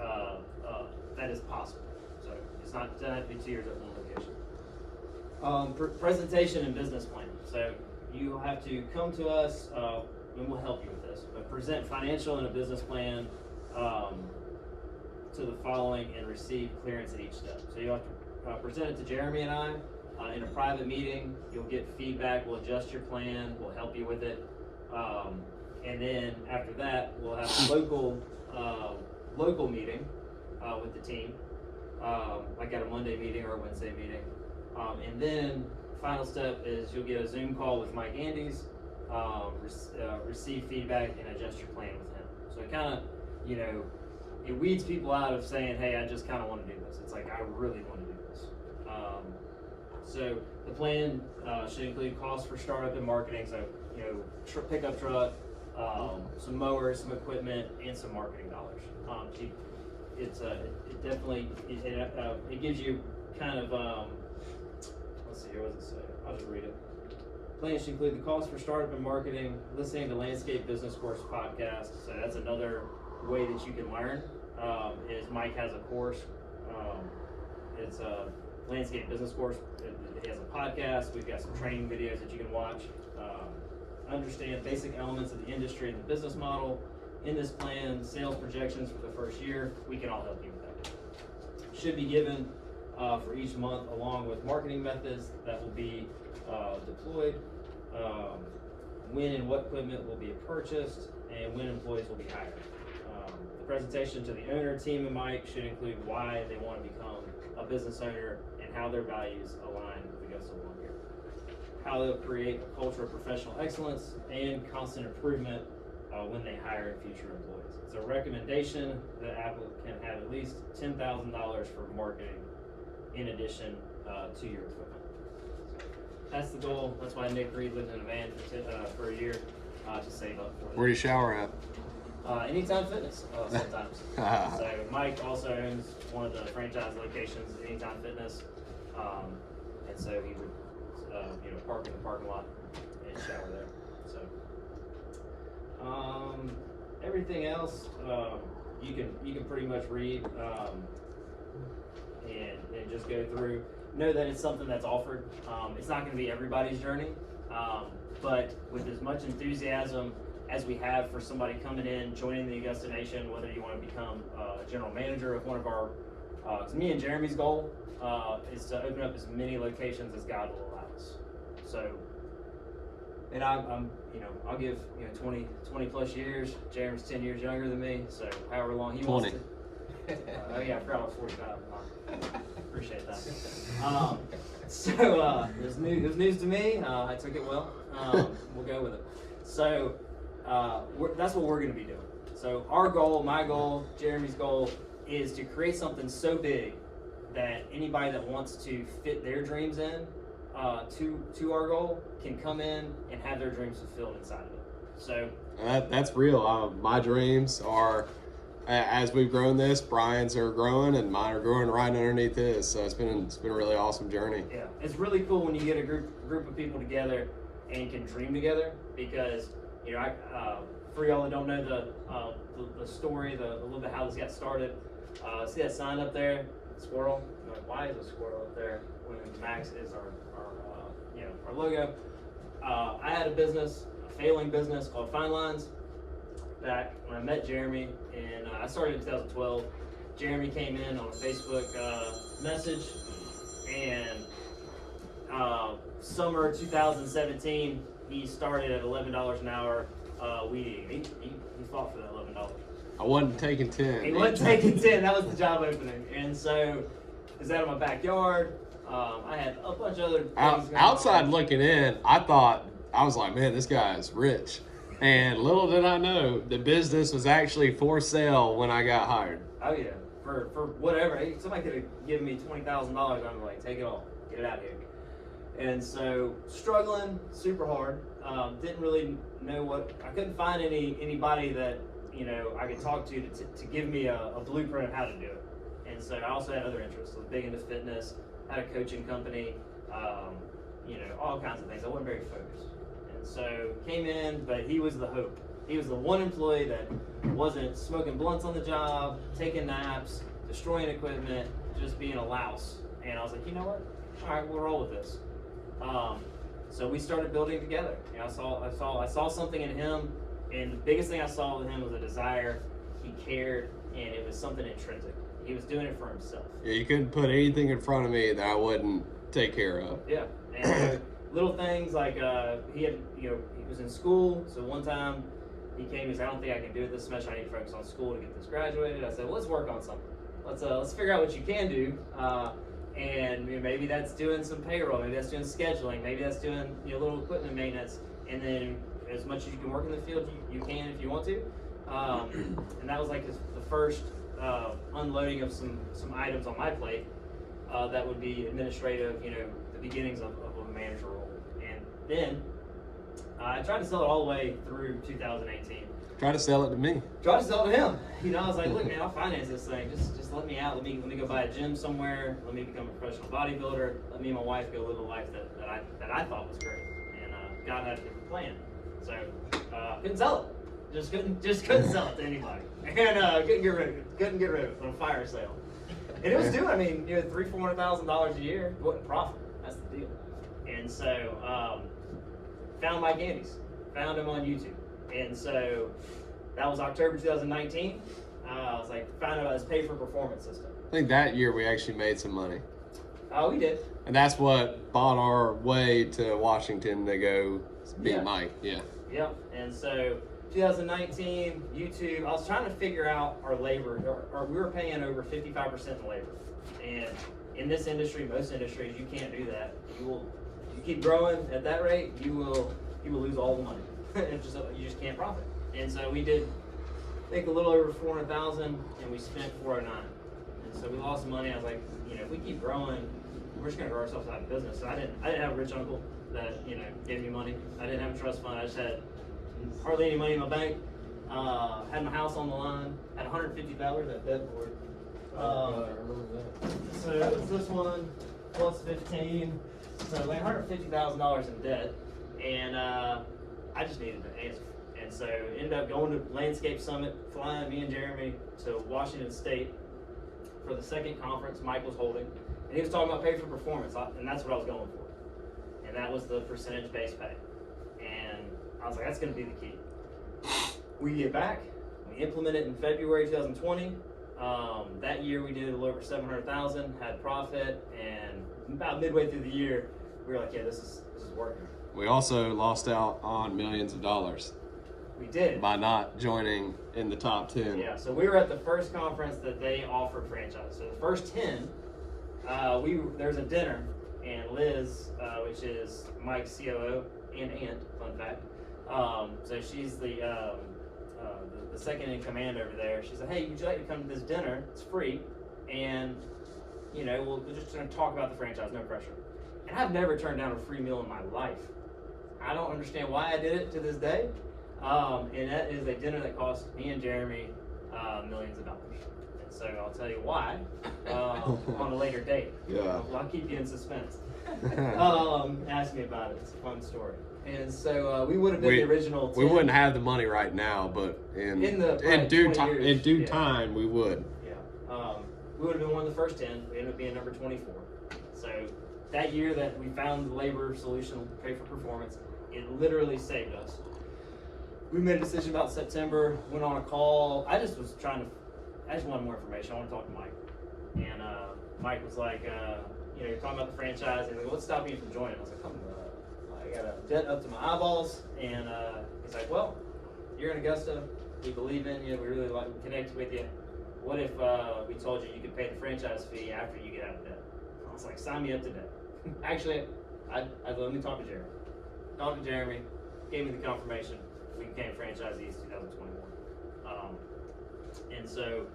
possible. So it's not doesn't have to be 2 years at one location. Presentation and business plan. So you have to come to us, and we'll help you with this. But present financial and a business plan to the following and receive clearance at each step. So you have to present it to Jeremy and I. In a private meeting, you'll get feedback, we'll adjust your plan, we'll help you with it. And then after that, we'll have a local meeting with the team, like at a Monday meeting or a Wednesday meeting. And then final step is you'll get a Zoom call with Mike Andes, receive feedback and adjust your plan with him. So it kind of, it weeds people out of saying, hey, I just kind of want to do this. It's like, I really want to do this. So the plan should include costs for startup and marketing. So, pickup truck, some mowers, some equipment, and some marketing dollars. It definitely it gives you kind of let's see here, what does it say? I'll just read it. Plan should include the cost for startup and marketing, listening to Landscape Business Course podcast. So that's another way that you can learn. Is Mike has a course. It's a Landscape Business Course. It has a podcast. We've got some training videos that you can watch. Understand basic elements of the industry and the business model. In this plan, sales projections for the first year. We can all help you with that. Should be given for each month, along with marketing methods that will be deployed, when and what equipment will be purchased, and when employees will be hired. The presentation to the owner, team, and Mike should include why they want to become a business owner and how their values align with Augusta Lawn Care. How they'll create a culture of professional excellence and constant improvement when they hire future employees. It's a recommendation that Apple can have at least $10,000 for marketing in addition to your equipment. That's the goal. That's why Nick Reed lived in a van for a year to save up for it. Where do you shower at? Anytime Fitness, sometimes. So Mike also owns one of the franchise locations, Anytime Fitness, and so he would, park in the parking lot and shower there. So, everything else, you can pretty much read and just go through. Know that it's something that's offered. It's not going to be everybody's journey, but with as much enthusiasm as we have for somebody coming in, joining the Augusta Nation, whether you want to become a general manager of one of our, it's me and Jeremy's goal is to open up as many locations as God will allow us. So, and I'm I'll give 20 plus years. Jeremy's 10 years younger than me, so however long he wants to. Oh yeah, I forgot I was 45. Appreciate that. It was news to me. I took it well. We'll go with it. So that's what we're going to be doing. So our goal, my goal, Jeremy's goal, is to create something so big that anybody that wants to fit their dreams in to our goal can come in and have their dreams fulfilled inside of it. So That's real. My dreams are, as we've grown this, Brian's are growing and mine are growing right underneath his. So it's been a really awesome journey. Yeah, it's really cool when you get a group of people together and can dream together, because for y'all that don't know the story, a little bit how this got started. See that sign up there, squirrel? You're like, why is a squirrel up there when Max is our logo? I had a failing business called Fine Lines. Back when I met Jeremy, and I started in 2012. Jeremy came in on a Facebook message, and summer 2017, he started at $11 an hour weed eating. He fought for that $11. I wasn't taking 10. He wasn't taking 10. That was the job opening, and so is that in my backyard? I had a bunch of other things outside looking in, I was like, man, this guy is rich. And little did I know, the business was actually for sale when I got hired. Oh yeah, for whatever. Somebody could have given me $20,000. I'm like, take it all, get it out of here. And so struggling super hard. Didn't really know I couldn't find anybody that I could talk to give me a blueprint of how to do it. And so I also had other interests. I was big into fitness. Had a coaching company. All kinds of things. I wasn't very focused. So came in, but he was the hope. He was the one employee that wasn't smoking blunts on the job, taking naps, destroying equipment, just being a louse. And I was like, you know what? All right, we'll roll with this. So we started building together. I saw something in him, and the biggest thing I saw in him was a desire. He cared, and it was something intrinsic. He was doing it for himself. Yeah, you couldn't put anything in front of me that I wouldn't take care of. Yeah, and little things like he was in school. So one time he came and said, I don't think I can do it this semester. I need to focus on school to get this graduated. I said, well, let's work on something. Let's figure out what you can do. And maybe that's doing some payroll. Maybe that's doing scheduling. Maybe that's doing little equipment maintenance. And then as much as you can work in the field, you can if you want to. And that was like the first unloading of some items on my plate that would be administrative. The beginnings of a manager role. And then I tried to sell it all the way through 2018. Try to sell it to me. Try to sell it to him. I was like, look, man, I'll finance this thing. Just let me out. Let me go buy a gym somewhere. Let me become a professional bodybuilder. Let me and my wife go live a life that I thought was great. And God had a different plan. So couldn't sell it. Just couldn't sell it to anybody. And couldn't get rid of it on a fire sale. And it was doing, $300,000-$400,000 a year. It wasn't profit. That's the deal. And so found Mike Andes. Found him on YouTube. And so that was October 2019. I was like, found out about his pay for performance system. I think that year we actually made some money. Oh, we did. And that's what bought our way to Washington to go meet Mike. Yeah. Yep. And so 2019, YouTube, I was trying to figure out our labor. We were paying over 55% in labor. And in this industry, most industries, you can't do that. You keep growing at that rate, you will lose all the money. You just can't profit. And so we did, I think, a little over 400,000, and we spent 409. And so we lost money. I was like, if we keep growing, we're just gonna grow ourselves out of business. So I didn't have a rich uncle that gave me money. I didn't have a trust fund. I just had hardly any money in my bank. Had my house on the line. Had $150 at debt board. I remember that. So it was this one plus 15. So like $150,000 in debt, and I just needed an answer. And so ended up going to Landscape Summit, flying me and Jeremy to Washington State for the second conference Mike was holding, and he was talking about pay for performance, and that's what I was going for. And that was the percentage-based pay. And I was like, that's going to be the key. We get back, we implement it in February 2020. That year we did a little over 700,000, had profit, and about midway through the year, we were like, yeah, this is working. We also lost out on millions of dollars We did. by not joining in the top 10. Yeah, so we were at the first conference that they offered franchise. So the first 10, there's a dinner, and Liz, which is Mike's COO and aunt, fun fact. So she's the second in command over there. She said, hey, would you like to come to this dinner? It's free, and we're just gonna talk about the franchise, no pressure. And I've never turned down a free meal in my life. I don't understand why I did it to this day. And that is a dinner that cost me and Jeremy millions of dollars. And so I'll tell you why on a later date. Yeah. I'll keep you in suspense. Ask me about it. It's a fun story. And so we would have been the original 10. We wouldn't have the money right now, but in due time we would. Yeah. We would have been one of the first 10. We ended up being number 24. So that year that we found the labor solution, pay for performance, it literally saved us. We made a decision about September, went on a call. I just wanted more information. I want to talk to Mike. And Mike was like, you're talking about the franchise, and he's like, what's stopping you from joining? I was like, I got a debt up to my eyeballs. And he's like, well, you're in Augusta. We believe in you. We really connect with you. What if we told you could pay the franchise fee after you get out of debt? I was like, sign me up today. Actually, I let me talk to Jeremy. Talked to Jeremy, gave me the confirmation. We became franchisees 2021. And so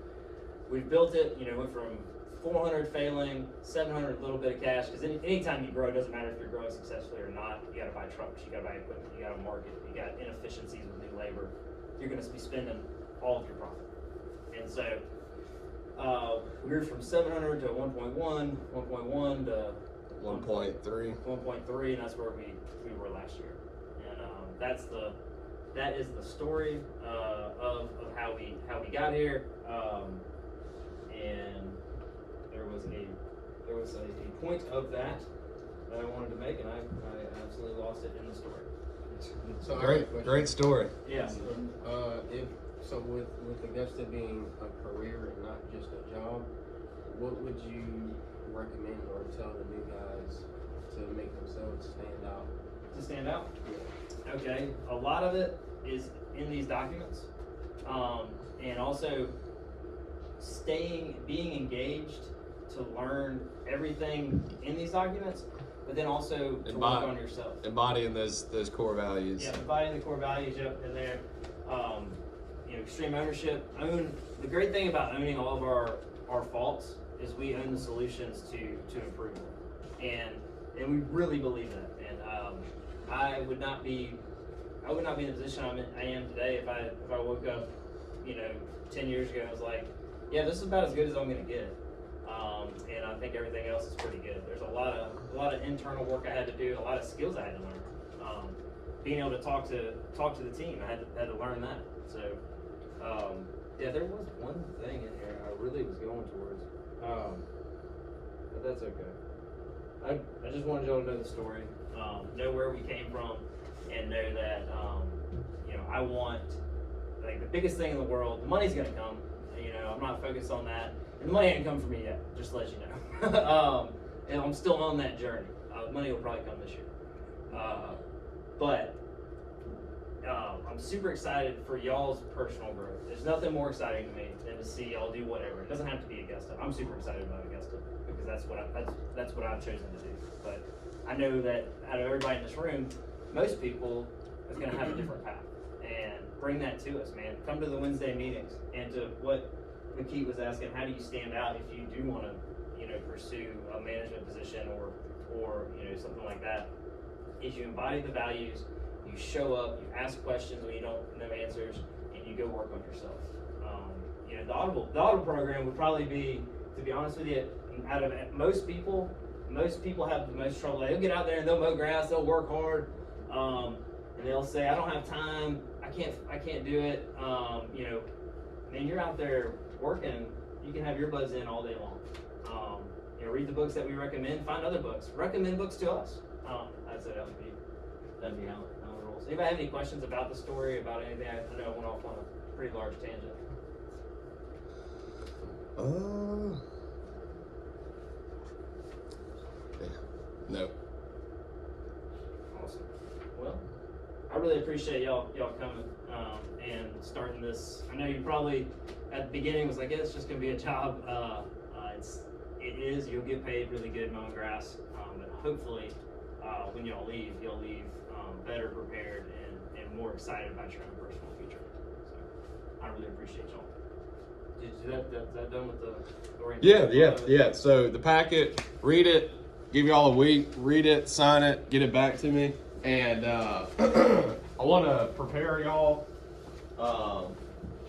we've built it, went from 400 failing, 700 little bit of cash, because anytime you grow, it doesn't matter if you're growing successfully or not, you gotta buy trucks, you gotta buy equipment, you gotta market, you got inefficiencies with new labor, you're gonna be spending all of your profit. And so we grew from 700 to 1.1, 1.1 to 1.3, and that's where we were last year. And that is the story of how we got here. And there was a point of that I wanted to make, and I absolutely lost it in the story. So Great story. Yeah. So with Augusta being a career and not just a job, what would you recommend or tell the new guys to make themselves stand out? To stand out? Yeah. Okay. A lot of it is in these documents, and also being engaged to learn everything in these documents, but then also to work on yourself. Embodying those core values. Yeah, embodying the core values in there. Extreme ownership. The great thing about owning all of our faults is we own the solutions to improve them, and we really believe that. And I would not be in the position I am today if I woke up 10 years ago and was like, yeah, this is about as good as I'm gonna get. And I think everything else is pretty good. There's a lot of internal work I had to do, a lot of skills I had to learn. Being able to talk to the team, I had to learn that. So there was one thing in here I really was going towards, but that's okay. I just wanted y'all to know the story, know where we came from, and know that I want, like, the biggest thing in the world. The money's gonna come. I'm not focused on that. And the money ain't come for me yet, just to let you know. And I'm still on that journey. Money will probably come this year. But I'm super excited for y'all's personal growth. There's nothing more exciting to me than to see y'all do whatever. It doesn't have to be Augusta. I'm super excited about Augusta because that's what I've chosen to do. But I know that out of everybody in this room, most people is going to have a different path. And bring that to us, man. Come to the Wednesday meetings. And to what McKee was asking, how do you stand out if you do want to, pursue a management position or something like that? Is you embody the values, you show up, you ask questions when you don't know answers, and you go work on yourself. The Audible program would probably be, to be honest with you, out of most people have the most trouble. They'll get out there and they'll mow grass, they'll work hard, and they'll say, I don't have time, I can't do it. Man, you're out there working, you can have your buds in all day long. Read the books that we recommend, find other books, recommend books to us. I'd say that'd be how it rolls. Anybody have any questions about the story, about anything? I know I went off on a pretty large tangent. No. Awesome. Well, I really appreciate y'all coming and starting this. I know you probably at the beginning was like, yeah, it's just gonna be a job. It is. You'll get paid really good mowing grass, but hopefully, when y'all leave, you'll leave better prepared and more excited about your own personal future. So, I really appreciate y'all. Is that done with the orientation? Yeah. So the packet, read it, give you all a week, read it, sign it, get it back to me, and I want to prepare y'all.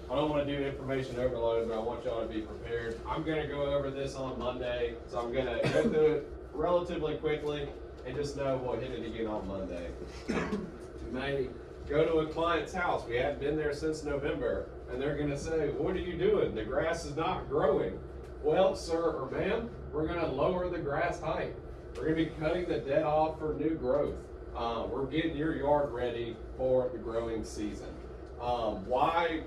I don't want to do information overload, but I want y'all to be prepared. I'm going to go over this on Monday, so I'm going to go through it relatively quickly and just know we'll hit it again on Monday. You may go to a client's house. We haven't been there since November, and they're going to say, what are you doing? The grass is not growing. Well, sir or ma'am, we're going to lower the grass height. We're going to be cutting the dead off for new growth. We're getting your yard ready for the growing season. Why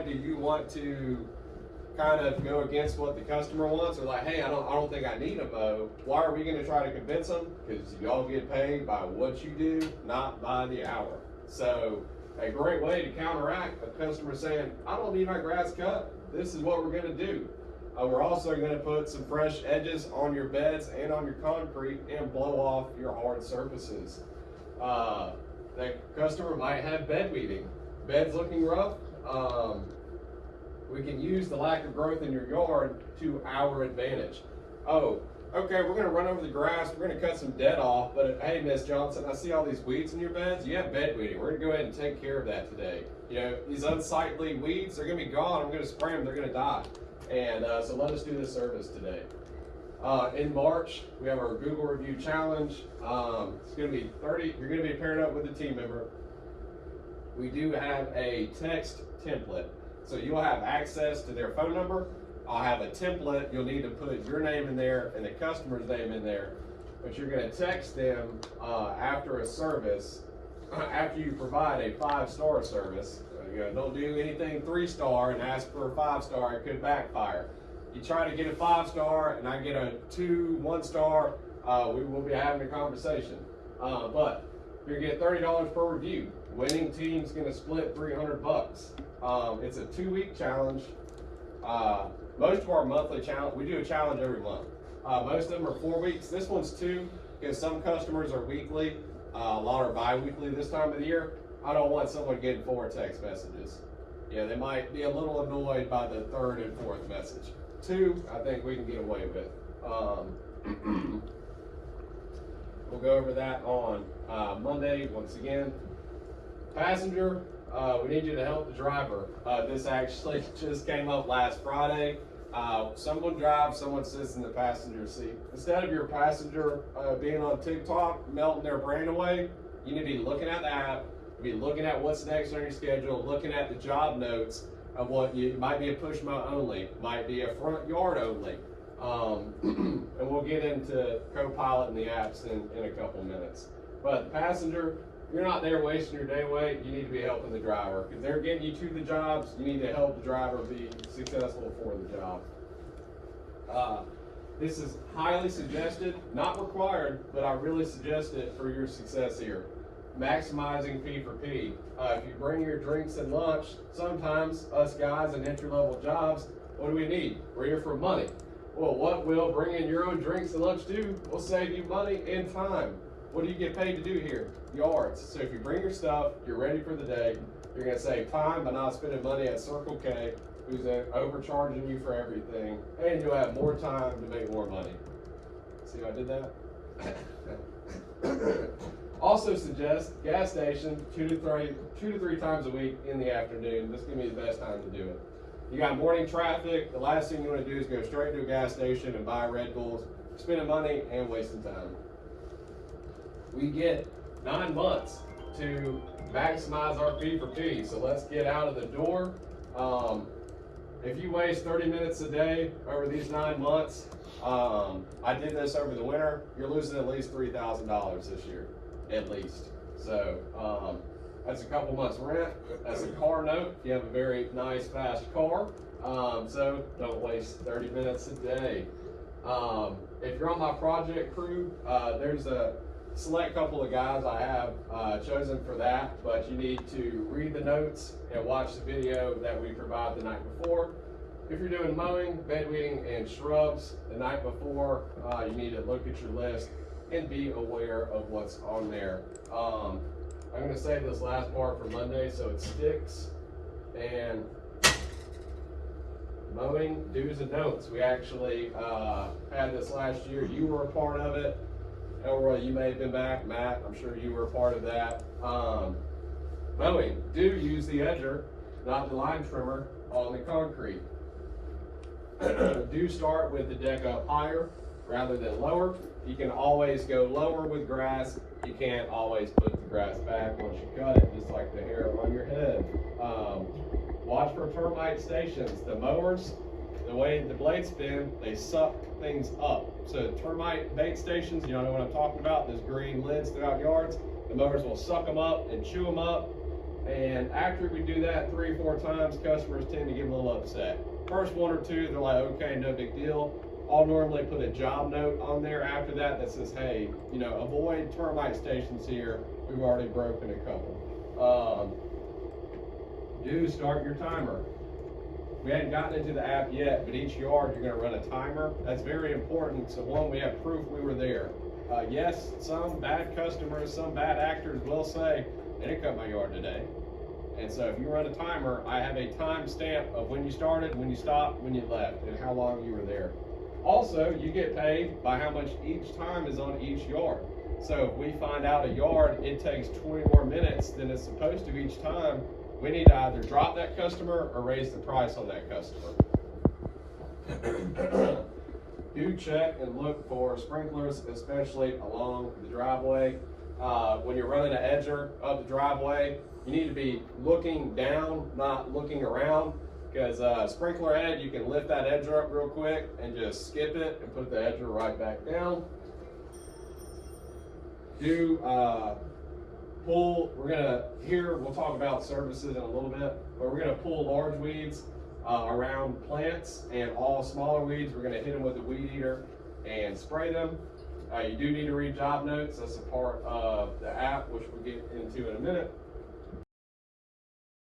do you want to kind of go against what the customer wants, or like, hey, I don't think I need a mow? Why are we going to try to convince them? Because y'all get paid by what you do, not by the hour. So a great way to counteract a customer saying, I don't need my grass cut, this is what we're going to do. We're also going to put some fresh edges on your beds and on your concrete and blow off your hard surfaces. The customer might have bed weeding. Bed's looking rough. We can use the lack of growth in your yard to our advantage. Oh, okay, we're gonna run over the grass, we're gonna cut some dead off, but hey, Miss Johnson, I see all these weeds in your beds. You have bed weeding. We're gonna go ahead and take care of that today. These unsightly weeds, they're gonna be gone. I'm gonna spray them, they're gonna die. And so let us do this service today. In March, we have our Google Review Challenge. It's gonna be 30, you're gonna be paired up with a team member. We do have a text template. So you'll have access to their phone number. I'll have a template. You'll need to put your name in there and the customer's name in there. But you're going to text them after a service, after you provide a 5-star service. Don't do anything 3-star and ask for a 5-star. It could backfire. You try to get a 5-star and I get a 2 1-star, we will be having a conversation. But you're going to get $30 per review. Winning team's going to split $300. It's a 2-week challenge. Most of our monthly challenge, we do a challenge every month. Most of them are 4 weeks. This one's 2 because some customers are weekly. A lot are bi-weekly this time of the year. I don't want someone getting 4 text messages. Yeah, they might be a little annoyed by the 3rd and 4th message. 2, I think we can get away with. We'll go over that on Monday once again. Passenger, we need you to help the driver. This actually just came up last Friday. Someone drives, someone sits in the passenger seat. Instead of your passenger being on TikTok, melting their brain away, you need to be looking at the app, be looking at what's next on your schedule, looking at the job notes of what you might be a push mow only, might be a front yard only. And we'll get into co-pilot and the apps in a couple minutes. But the passenger, you're not there wasting your day away. You need to be helping the driver. If they're getting you to the jobs, you need to help the driver be successful for the job. This is highly suggested, not required, but I really suggest it for your success here. Maximizing P for P. If you bring your drinks and lunch, sometimes us guys in entry-level jobs, what do we need? We're here for money. Well, what will bringing your own drinks and lunch do? Will save you money and time. what do you get paid to do here? Yards. So if you bring your stuff, you're ready for the day, you're gonna save time by not spending money at Circle K, who's overcharging you for everything, and you'll have more time to make more money. See how I did that? Also suggest gas station 2 to 3 times a week in the afternoon. This is gonna be the best time to do it. You got morning traffic, the last thing you wanna do is go straight to a gas station and buy Red Bulls, spending money and wasting time. We get 9 months to maximize our P for P, so let's get out of the door. If you waste 30 minutes a day over these 9 months, I did this over the winter, you're losing at least $3,000 this year, at least. So that's a couple months rent, that's a car note if you have a very nice, fast car. So don't waste 30 minutes a day. If you're on my project crew, there's a select couple of guys I have chosen for that, but you need to read the notes and watch the video that we provide the night before. If you're doing mowing, bed weeding, and shrubs the night before, you need to look at your list and be aware of what's on there. I'm going to save this last part for Monday so it sticks. And mowing do's and don'ts. We actually had this last year. You were a part of it. Elroy, you may have been back. Matt, I'm sure you were a part of that. Mowing, do use the edger, not the line trimmer, on the concrete. Do start with the deck up higher rather than lower. You can always go lower with grass. You can't always put the grass back once you cut it, just like the hair on your head. Watch for termite stations. The mowers, the way the blades spin, they suck things up. So termite bait stations, you know what I'm talking about, those green lids throughout yards, the mowers will suck them up and chew them up. And after we do that 3 or 4 times, customers tend to get a little upset. First 1 or 2, they're like, okay, no big deal. I'll normally put a job note on there after that says, hey, you know, avoid termite stations here. We've already broken a couple. Do start your timer. We hadn't gotten into the app yet, but each yard you're gonna run a timer. That's very important. So one, we have proof we were there. Yes, some bad customers, some bad actors will say, they didn't cut my yard today. And so if you run a timer, I have a time stamp of when you started, when you stopped, when you left, and how long you were there. Also, you get paid by how much each time is on each yard. So if we find out a yard, it takes 20 more minutes than it's supposed to each time, we need to either drop that customer or raise the price on that customer. Do check and look for sprinklers, especially along the driveway. When you're running an edger of the driveway, you need to be looking down, not looking around, because sprinkler head, you can lift that edger up real quick and just skip it and put the edger right back down. Do pull, we'll talk about services in a little bit, but we're gonna pull large weeds around plants, and all smaller weeds, we're gonna hit them with a weed eater and spray them. You do need to read job notes. That's a part of the app, which we'll get into in a minute.